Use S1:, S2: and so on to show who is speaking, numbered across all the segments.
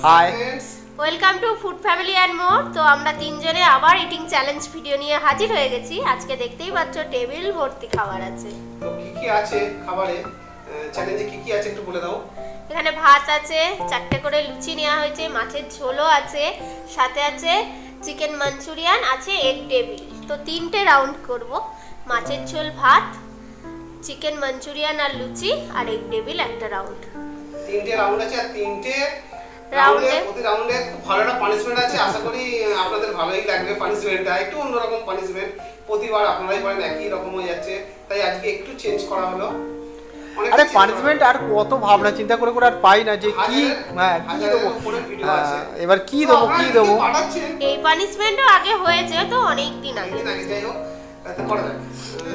S1: High,
S2: welcome to food family and more. তো আমরা তিনজনে আবার ইটিং চ্যালেঞ্জ ভিডিও নিয়ে হাজির হয়ে গেছি। আজকে দেখতেই পাচ্ছ টেবিল ভর্তি খাবার আছে।
S3: তো কি কি আছে খাবারে, চ্যালেঞ্জে কি কি আছে একটু বলে দাও।
S2: এখানে ভাত আছে, 4টে করে লুচি নেওয়া হয়েছে, মাছের ঝোলও আছে, সাথে আছে চিকেন মাঞ্চুরিয়ান, আছে এগ টেবিল। তো 3টে রাউন্ড করব, মাছের ঝোল, ভাত, চিকেন মাঞ্চুরিয়ান আর লুচি, আর এগ টেবিল একটা রাউন্ড।
S3: 3টে রাউন্ড আছে আর 3টে
S2: রাউন্ডে
S3: প্রতি রাউন্ডে খুব ভালো একটা পানিশমেন্ট আছে। আশা করি আপনাদের ভালোই লাগবে পানিশমেন্টটা, একটু অন্যরকম পানিশমেন্ট। প্রতিবার আপনারাই বলেন একই রকম হয়ে যাচ্ছে, তাই আজকে একটু চেঞ্জ করা হলো।
S1: আরে পানিশমেন্ট আর কত ভাবনা চিন্তা করে করে আর পাই না যে কি কি দেবো, এবার কি দেবো কি দেবো।
S2: এই পানিশমেন্টও আগে হয়েছে, তো অনেক দিন আগে।
S3: যাই হোক করা যাক।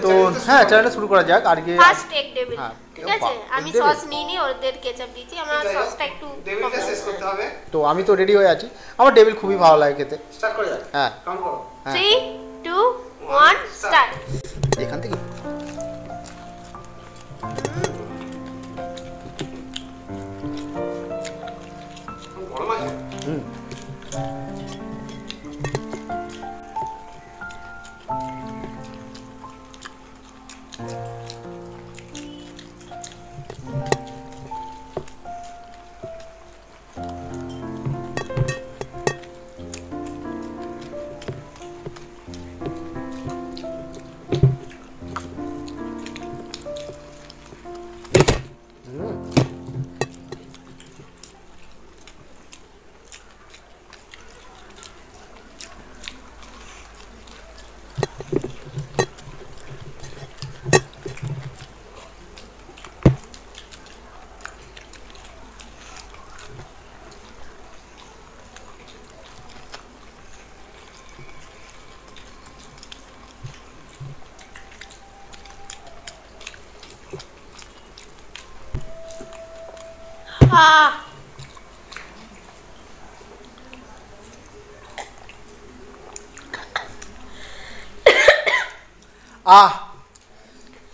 S1: তো হ্যাঁ, চ্যানেলটা শুরু করা যাক। আজকে
S2: ফার্স্ট এগ টেবিল, ঠিক আছে? আমি সস নিইনি, ওদের কেচাপ দিয়েছি। আমার সসটা একটু
S3: টেবিলটা শেষ করতে হবে।
S1: তো আমি তো রেডি হয়ে আছি, আমার টেবিল খুবই ভালো লাগে খেতে।
S3: স্টার্ট করা যাক।
S1: হ্যাঁ,
S3: কাউন্ট করো।
S2: 3 2 1 স্টার্ট।
S1: এখান থেকে
S3: গরম আছে।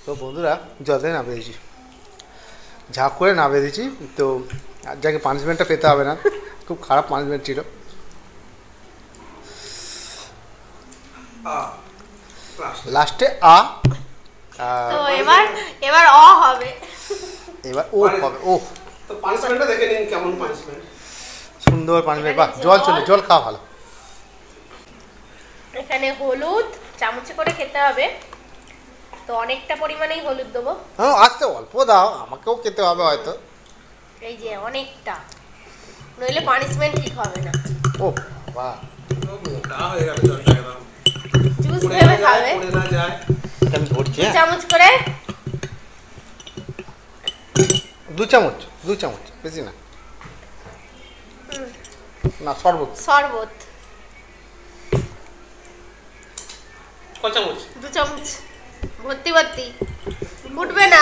S1: তো বন্ধুরা, জলে নামিয়ে দিয়েছি, ঝাঁক করে নামিয়ে দিয়েছি। তো যাকে পানিশমেন্টটা পেতে হবে না, খুব খারাপ পানিশমেন্ট ছিল। লাস্টে
S2: তো এবার অ হবে,
S1: এবার ও হবে। ও
S3: তো পানিশমেন্টটা দেখে নিন কেমন পানিশমেন্ট।
S1: সুন্দর পানিশমেন্ট। বাহ, জল চলে, জল খাওয়া ভালো।
S2: এখানে হলুদ চামচে করে খেতে হবে, তো অনেকটা পরিমাণেই হলুদ দেবো।
S1: হ্যাঁ, আস্তে অল্প দাও, আমাকেও খেতে হবে হয়তো।
S2: এই যে অনেকটা, নইলে পানিশমেন্ট ঠিক হবে না।
S1: ও বাহ,
S3: মোটা হয়ে গেল জলটা একদম।
S2: জুস ভেবে খাবে।
S3: পড়ে না যায়।
S1: এটা আমি ধরছি। হ্যাঁ,
S2: চামচ করে,
S1: 2 চামচ, 2 চামচ, বেশি না। না, শরবত।
S2: শরবত
S3: কত চামচ?
S2: 2 চামচ ভর্তি ভর্তি, উঠবে না,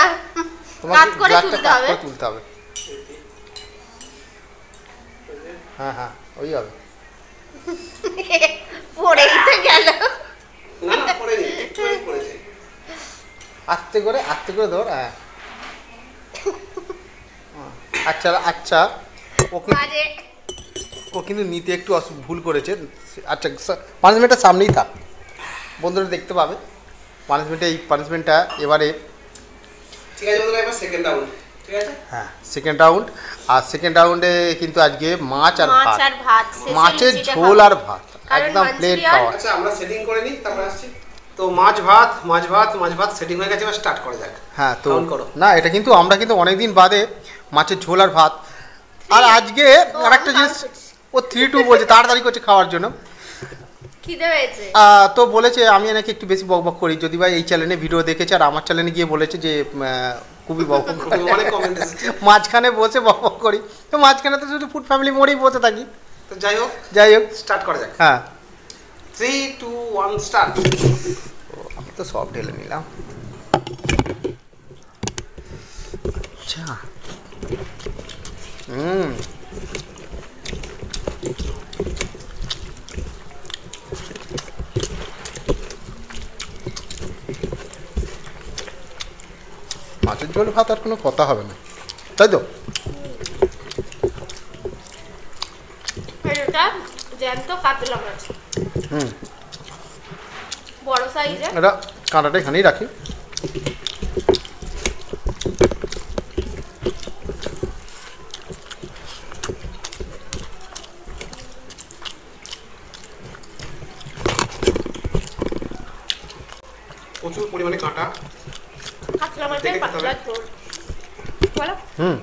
S1: তোমাকে
S2: কাট করে
S1: গ্লাসটা
S2: তুলতে
S1: কাট
S2: হবে।
S1: করে তুলতে হবে। হ্যাঁ হ্যাঁ, ওই হবে।
S2: পড়েই তো গেল।
S3: না না, পড়েনি, একটুই পড়েছে।
S1: আস্তে করে ধর। হ্যাঁ, আচ্ছা আচ্ছা, ও কিন্তু নিতে একটু ভুল করেছে। আচ্ছা, পানিশমেন্টটা সামনেই থাক, বন্ধুরা দেখতে পাবে পানিশমেন্টটা। এই পানিশমেন্টটা এবারে
S3: ঠিক আছে বন্ধুরা, এবার সেকেন্ড রাউন্ড। ঠিক আছে,
S1: হ্যাঁ, সেকেন্ড রাউন্ড। আর সেকেন্ড রাউন্ডে কিন্তু আজকে মাছ আর ভাত, মাছের ঝোল আর ভাত, একদম প্লেন খাওয়া।
S3: আচ্ছা আমরা সেটিং করে নিই, তারপর আসছি। তো মাছ ভাত সেটিং হয়ে গেছে, এবার স্টার্ট করা যাক।
S1: হ্যাঁ, তো
S3: করো।
S1: না, এটা কিন্তু আমরা কিন্তু অনেকদিন বাদে মাছের ঝোল আর ভাত। আর আজকে আরেকটা জিনিস, ও 3-2 বলছে, তাড়াতাড়ি করছে খাওয়ার জন্য।
S2: খিদে হয়েছে
S1: তো বলেছে আমি নাকি একটু বেশি বকবক করি। যদি ভাই এই চ্যানেলে ভিডিও দেখেছে আর আমার চ্যানেলে গিয়ে বলেছে যে খুবই বকবক করি,
S3: অনেক কমেন্ট এসেছে।
S1: মাঝখানে বসে বকবক করি। তো মাঝখানে তো শুধু ফুড ফ্যামিলি মোড়েই বসে থাকি।
S3: তো যাই হোক স্টার্ট করা যাক।
S1: হ্যাঁ,
S3: 3 2 1 স্টার্ট।
S1: আমি তো সব ঢেলে নিলাম। আচ্ছা, মাছের ঝোল ভাত আর কোনো কথা হবে না, তাই তো?
S2: এটা জ্যান্ত কাতলা মাছ,
S1: হুম,
S2: বড় সাইজের।
S1: এটা কাঁটাটা এখানেই রাখি।
S3: প্রচুর পরিমাণে কাঁটা।
S2: কাতলা মাছের পাতলা ঝোল বলো।
S1: হুম,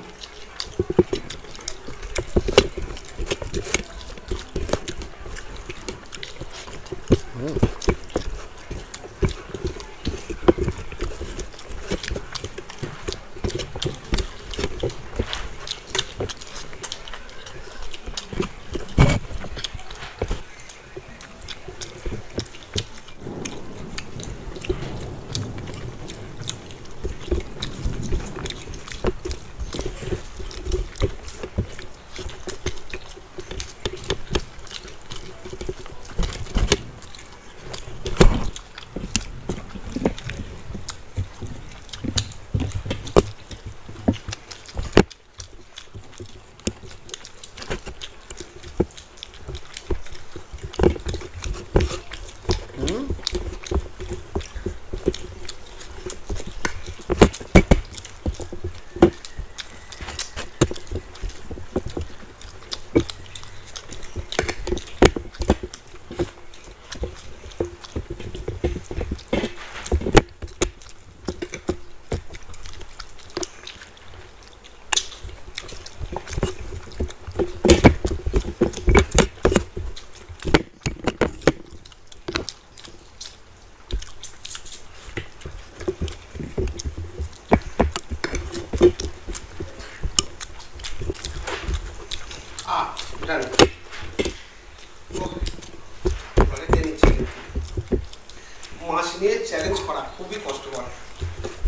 S3: ডান। অনেকটাই নিচ্ছি। মাছ নিয়ে চ্যালেঞ্জ করা খুবই কষ্টকর।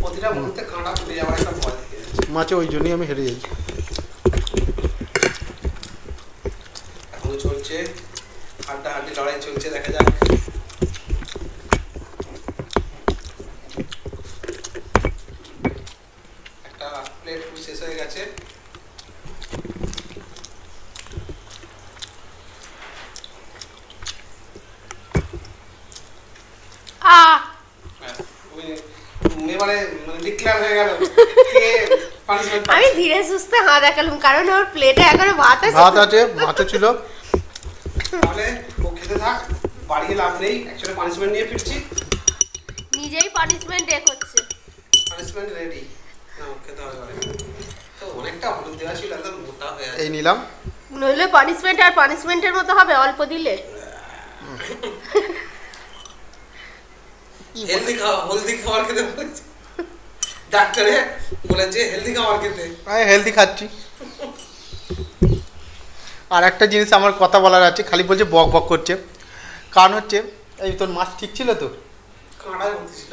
S3: প্রতিটা মুহূর্তে কাঁটা ফুটে যাওয়ার একটা ভয় থেকে যাচ্ছে।
S1: মাছে ওই জন্যই আমি হেরে যাই।
S3: এখনো চলছে, হাড্ডাহাড্ডি লড়াই চলছে, দেখা যাক। একটা প্লেট ফুল শেষ হয়ে গেছে। এবারে ডিক্লেয়ার হয়ে গেল কে পানিশমেন্ট।
S2: আমি ধীরে সুস্থে হাত দেখালাম কারণ ওর প্লেটে এখনো ভাত আছে।
S1: ভাত আছে, মাছও ছিল।
S3: তাহলে ও খেতে থাক, বাড়িয়ে লাভ নেই। অ্যাকচুয়ালি পানিশমেন্ট নিয়ে ফিরছি।
S2: নিজেই পানিশমেন্ট এ করছে।
S3: Punishment ready. না খেতে হবে এবারে। তো অনেকটা হলুদ দেওয়া ছিল, একদম মোটা হয়ে আছে।
S1: এই নিলাম।
S2: নইলে পানিশমেন্ট আর পানিশমেন্টের মতো হবে অল্প দিলে।
S3: হেলদি খাবার খেতে বলেছে ডাক্তারে, বলেছে হেলদি খাবার খেতে।
S1: আমি হেলদি খাচ্ছি। আর একটা জিনিস আমার কথা বলার আছে, খালি বলছে বক বক করছে। কারণ হচ্ছে এই তোর মাছ ঠিক ছিল তো?
S3: কাঁটায় ভর্তি ছিল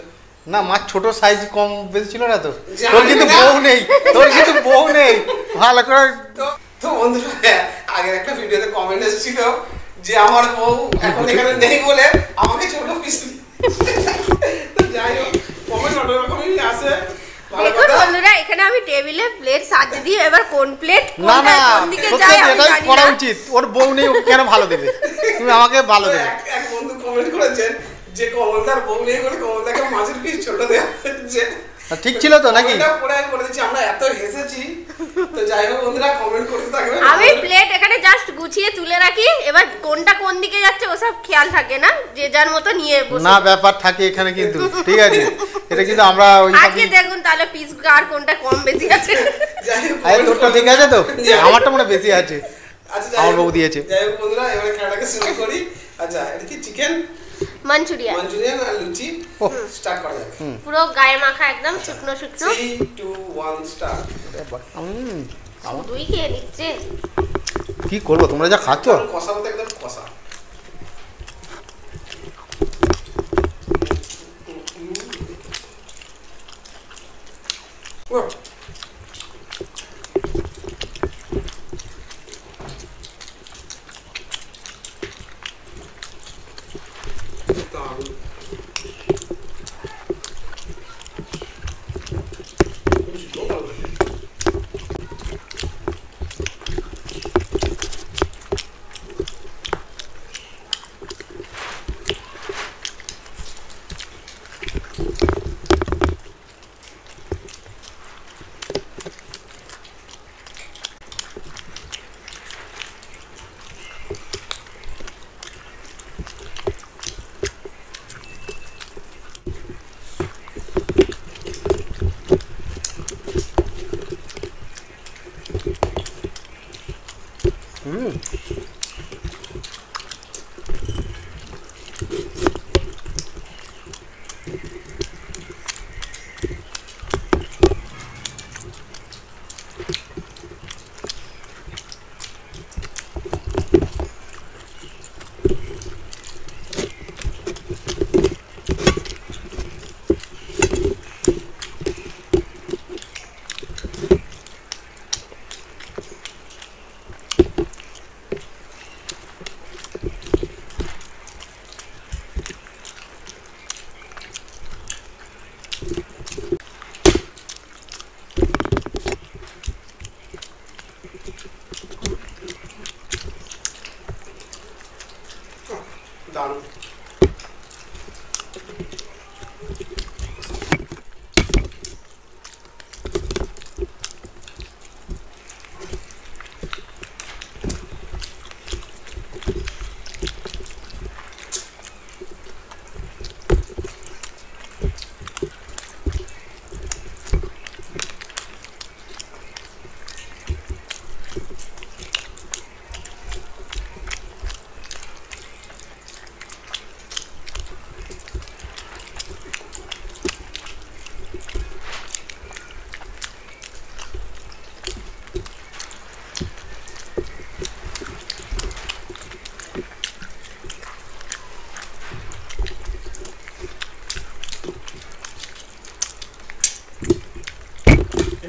S1: না, মাছ ছোট সাইজ কম বেশি ছিল না তো?
S3: জানি
S1: তোর কিন্তু
S3: না।
S1: বউ নেই, তোর কিন্তু বউ নেই। ভালো করে
S3: তো বন্ধুরা, আগের একটা ভিডিওতে কমেন্ট এসেছিল যে আমার বউ এখন এখানে নেই বলে আমাকে ছোট পিস। তো যাই হোক, কমেন্ট অন্য রকমই আসে। ভালো
S2: দেখুন
S3: কথা।
S2: বন্ধুরা, এখানে আমি টেবিলে প্লেট সাজিয়ে দিয়ে এবার কোন প্লেট
S1: না না,
S2: কোন দিকে
S1: সত্যি
S2: যায় আমি
S1: এটাই
S2: জানি
S1: করা
S2: না।
S1: উচিত। ওর বউ নেই, ও কেন ভালো দেবে? তুমি আমাকে ভালো
S3: তো
S1: দেবে।
S3: এক বন্ধু কমেন্ট করেছেন যে কমলদার বউ নেই বলে কমলদাকে মাছের পিস ছোট দেওয়া হচ্ছে।
S1: ঠিক ছিল তো নাকি?
S3: কমেন্টটা পড়ে আমি বলে দিচ্ছি, আমরা এত হেসেছি। তো যাই হোক বন্ধুরা, কমেন্ট করতে থাকবেন।
S2: আমি প্লেট এখানে জাস্ট গুছিয়ে তুলে রাখি, এবার কোনটা কোন দিকে যাচ্ছে ওসব খেয়াল থাকে না, যে যার মতো নিয়ে বসে।
S1: না, ব্যাপার থাকে এখানে কিন্তু, ঠিক আছে? এটা কিন্তু আমরা ওই
S2: আজকে দেখুন তাহলে পিস আর কোনটা কম বেশি আছে।
S3: যাই হোক,
S1: আরে তোরটা ঠিক আছে তো? আমারটা মনে হয় বেশি আছে।
S3: আচ্ছা, যাই
S1: আমার
S3: হোক,
S1: বউ দিয়েছে।
S3: যাই হোক বন্ধুরা, এবারে খেলাটাকে শুরু করি। আচ্ছা, এটা কি চিকেন
S2: মাঞ্চুরিয়ান
S3: মাঞ্চুরিয়ান আর লুচি? স্টার্ট করা যাক।
S2: পুরো গায়ে মাখা একদম শুকনো শুকনো।
S3: 3 2 1 স্টার্ট।
S2: দুই খেয়ে নিচ্ছে।
S1: কি করবো, তোমরা যা খাচ্ছ।
S3: কষা মতো একদম কষা।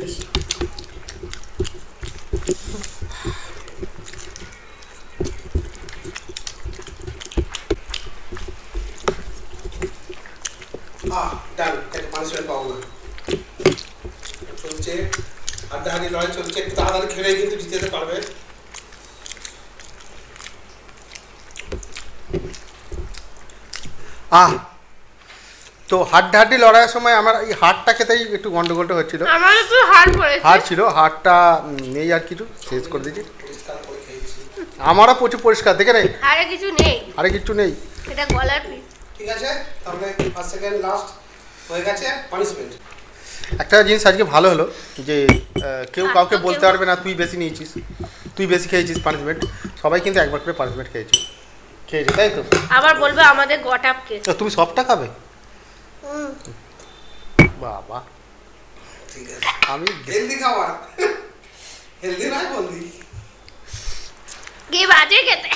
S2: দিস।
S3: ডান, একটা পানিশমেন্ট পাবো না। চলছে হাড্ডাহাড্ডি লড়াই চলছে, একটু তাড়াতাড়ি খেলে কিন্তু জিতে যেতে পারবে।
S1: তো হাড্ডাহাড্ডি লড়াইয়ের সময় আমার এই হাড়টা খেতেই একটু গন্ডগোলটা হচ্ছিল।
S2: আমার একটু হাড় পড়েছে।
S1: হাড় ছিল, হাড়টা নেই আর কিছু, শেষ করে দিয়েছি।
S3: পরিষ্কার করে খেয়েছি।
S1: আমারও প্রচুর পরিষ্কার, দেখে নেই
S2: হাড়ে কিছু নেই,
S1: আরে কিচ্ছু নেই।
S2: এটা গলার পিস।
S3: ঠিক আছে, তাহলে ফার্স্ট সেকেন্ড লাস্ট হয়ে গেছে পানিশমেন্ট।
S1: একটা জিনিস আজকে ভালো হলো যে কেউ কাউকে বলতে পারবে না তুই বেশি নিয়েছিস, তুই বেশি খেয়েছিস পানিশমেন্ট। সবাই কিন্তু একবার করে পানিশমেন্ট খেয়েছে, তাই তো?
S2: আবার বলবে আমাদের গটাপ কে।
S1: তো তুমি সবটা খাবে? বাবা,
S3: ঠিক আছে,
S1: আমি
S3: হেলদি খাবার, হেলদি নয় বলদি।
S2: কি বাজে খেতে,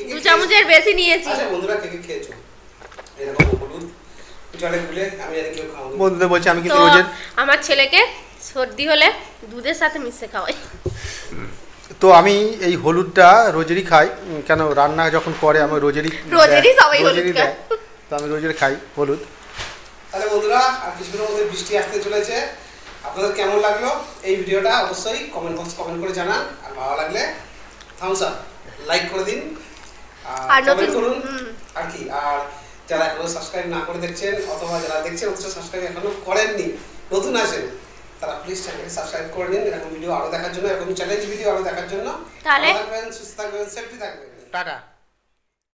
S2: 2 চামচের বেশি নিয়েছি।
S3: আচ্ছা বন্ধুরা, কে কে খেয়েছো এরকম হলুদ জলে গুলে? আমি আর কেউ খাওনি।
S1: বন্ধুদের বলছি আমি
S2: তো
S1: কিন্তু রোজের,
S2: আমার ছেলেকে সর্দি হলে দুধের সাথে মিশিয়ে খাওয়াই।
S1: তো আমি এই হলুদটা রোজেরই খাই। কেন রান্না যখন করে আমি রোজেরই
S2: সবাই হলুদ খায়।
S1: দেয়, তো আমি রোজের খাই হলুদ।
S3: তাহলে বন্ধুরা, আর কিছুদিনের মধ্যে বৃষ্টি আসতে চলেছে। আপনাদের কেমন লাগলো এই ভিডিওটা অবশ্যই কমেন্ট করে জানান। আর ভালো লাগলে থামস আপ, লাইক করে দিন, আর কমেন্ট করুন। আর কি, আর যারা এখনো সাবস্ক্রাইব না করে দেখছেন, অথবা যারা দেখছেন অথচ সাবস্ক্রাইব এখনো করেননি, নতুন আছেন, তারা প্লিজ চ্যানেলকে সাবস্ক্রাইব করে নিন। এরকম ভিডিও আরো দেখার জন্য, এরকম চ্যালেঞ্জ ভিডিও আরো দেখার জন্য।
S2: তাহলে
S3: ভালো থাকবেন, সুস্থ থাকবেন, সেফটি থাকবেন।
S1: টাটা।